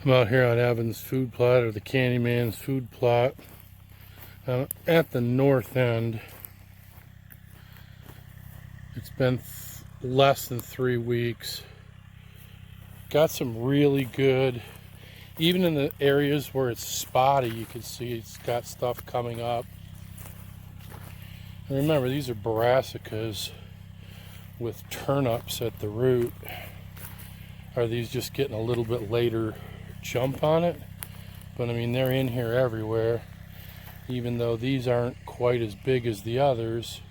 I'm out here on Evan's food plot, or the Candyman's food plot. At the north end. It's been less than 3 weeks. Got some really good, even in the areas where it's spotty, you can see it's got stuff coming up. And remember, these are brassicas with turnips at the root. Are these just getting a little bit later jump on it? But I mean, they're in here everywhere. Even though these aren't quite as big as the others,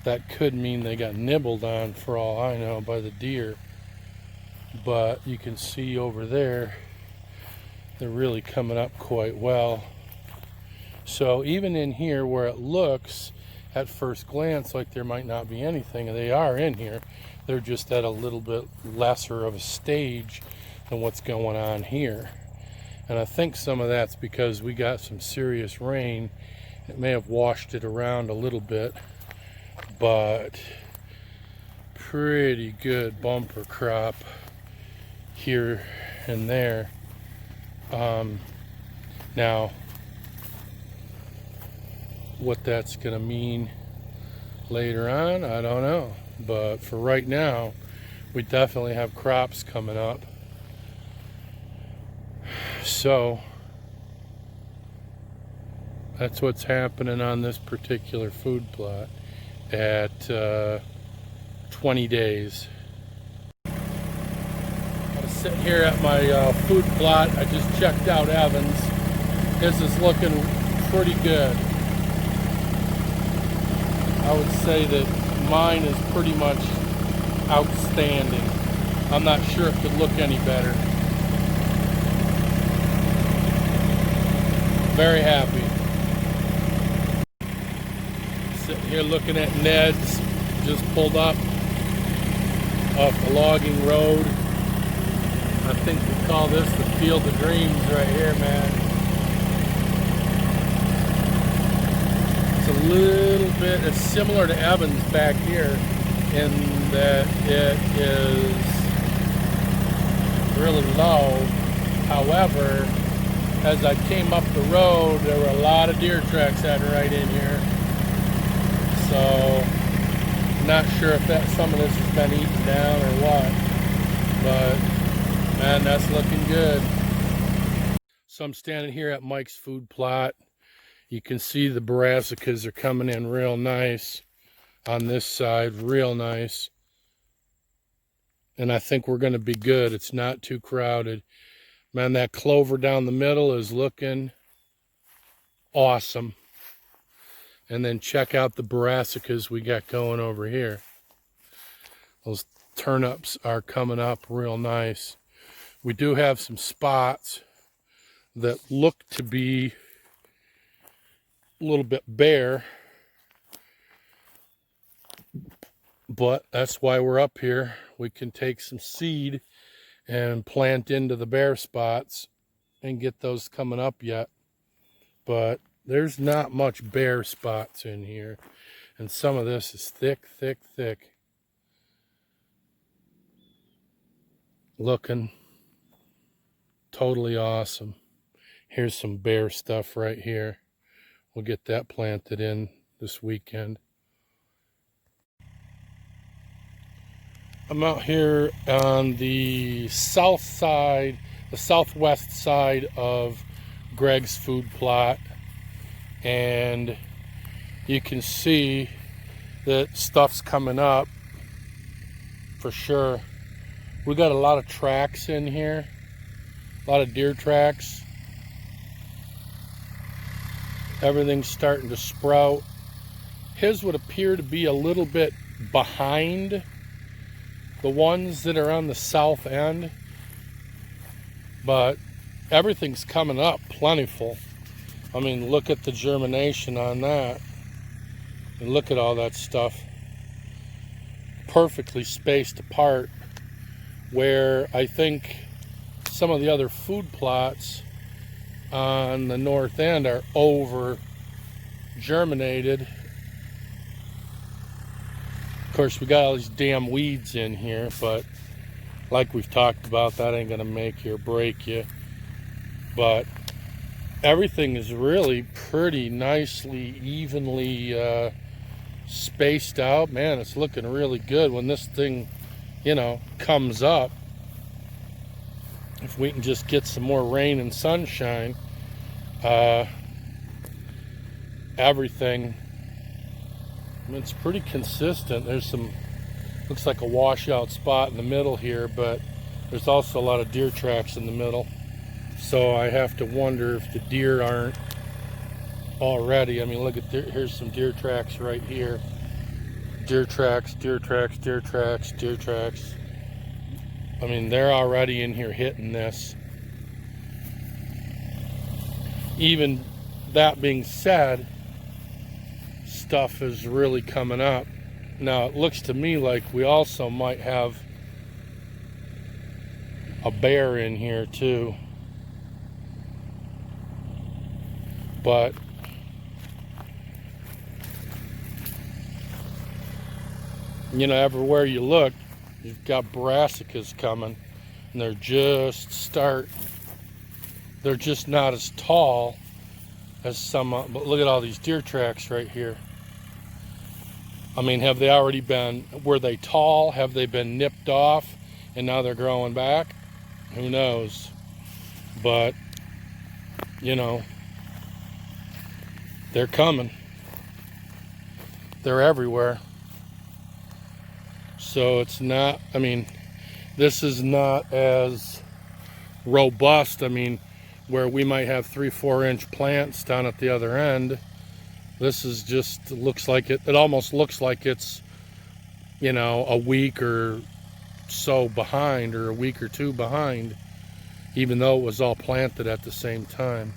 that could mean they got nibbled on, for all I know, by the deer. But you can see over there, they're really coming up quite well. So even in here where it looks at first glance like there might not be anything, they are in here. They're just at a little bit lesser of a stage than what's going on here. And I think some of that's because we got some serious rain. It may have washed it around a little bit, but pretty good bumper crop here and there. Now, what that's gonna mean later on, I don't know. But for right now, we definitely have crops coming up. So that's what's happening on this particular food plot at 20 days. I'm sitting here at my food plot. I just checked out Evan's. His is looking pretty good. I would say that mine is pretty much outstanding. I'm not sure it could look any better. Very happy. Sitting here looking at Ned's. Just pulled up off the logging road. I think we call this the Field of Dreams right here, man. It's a little bit, it's similar to Evan's back here in that it is really low. However, as I came up the road, there were a lot of deer tracks heading right in here. So, not sure if that some of this has been eaten down or what. But, man, that's looking good. So I'm standing here at Mike's food plot. You can see the brassicas are coming in real nice on this side, real nice. And I think we're going to be good. It's not too crowded. Man, that clover down the middle is looking awesome. And then check out the brassicas we got going over here. Those turnips are coming up real nice. We do have some spots that look to be a little bit bare, but that's why we're up here. We can take some seed and plant into the bare spots and get those coming up yet. But there's not much bare spots in here, and some of this is thick, thick, thick. Looking totally awesome. Here's some bare stuff right here. We'll get that planted in this weekend. I'm out here on the south side, the southwest side of Greg's food plot, and you can see that stuff's coming up for sure. We got a lot of tracks in here, a lot of deer tracks. Everything's starting to sprout. His would appear to be a little bit behind the ones that are on the south end, but everything's coming up plentiful. I mean, look at the germination on that, and look at all that stuff perfectly spaced apart, where I think some of the other food plots on the north end are over germinated. Of course, we got all these damn weeds in here, but like we've talked about, that ain't gonna make you or break you. But everything is really pretty nicely, evenly spaced out. Man, it's looking really good when this thing, you know, comes up. If we can just get some more rain and sunshine, everything, it's pretty consistent. There's some, looks like a washout spot in the middle here, but there's also a lot of deer tracks in the middle. So I have to wonder if the deer aren't already. I mean, look at, here's some deer tracks right here. Deer tracks, deer tracks, deer tracks, deer tracks. I mean, they're already in here hitting this. Even that being said, stuff is really coming up. Now, it looks to me like we also might have a bear in here too. But you know, everywhere you look, you've got brassicas coming, and they're just starting. They're just not as tall as some, but look at all these deer tracks right here. I mean, have they already been, were they tall? Have they been nipped off and now they're growing back? Who knows? But, you know, they're coming. They're everywhere. So it's not, I mean, this is not as robust. I mean, where we might have 3-4 inch plants down at the other end, this is just, looks like it almost looks like it's, you know, a week or so behind, or a week or two behind, even though it was all planted at the same time.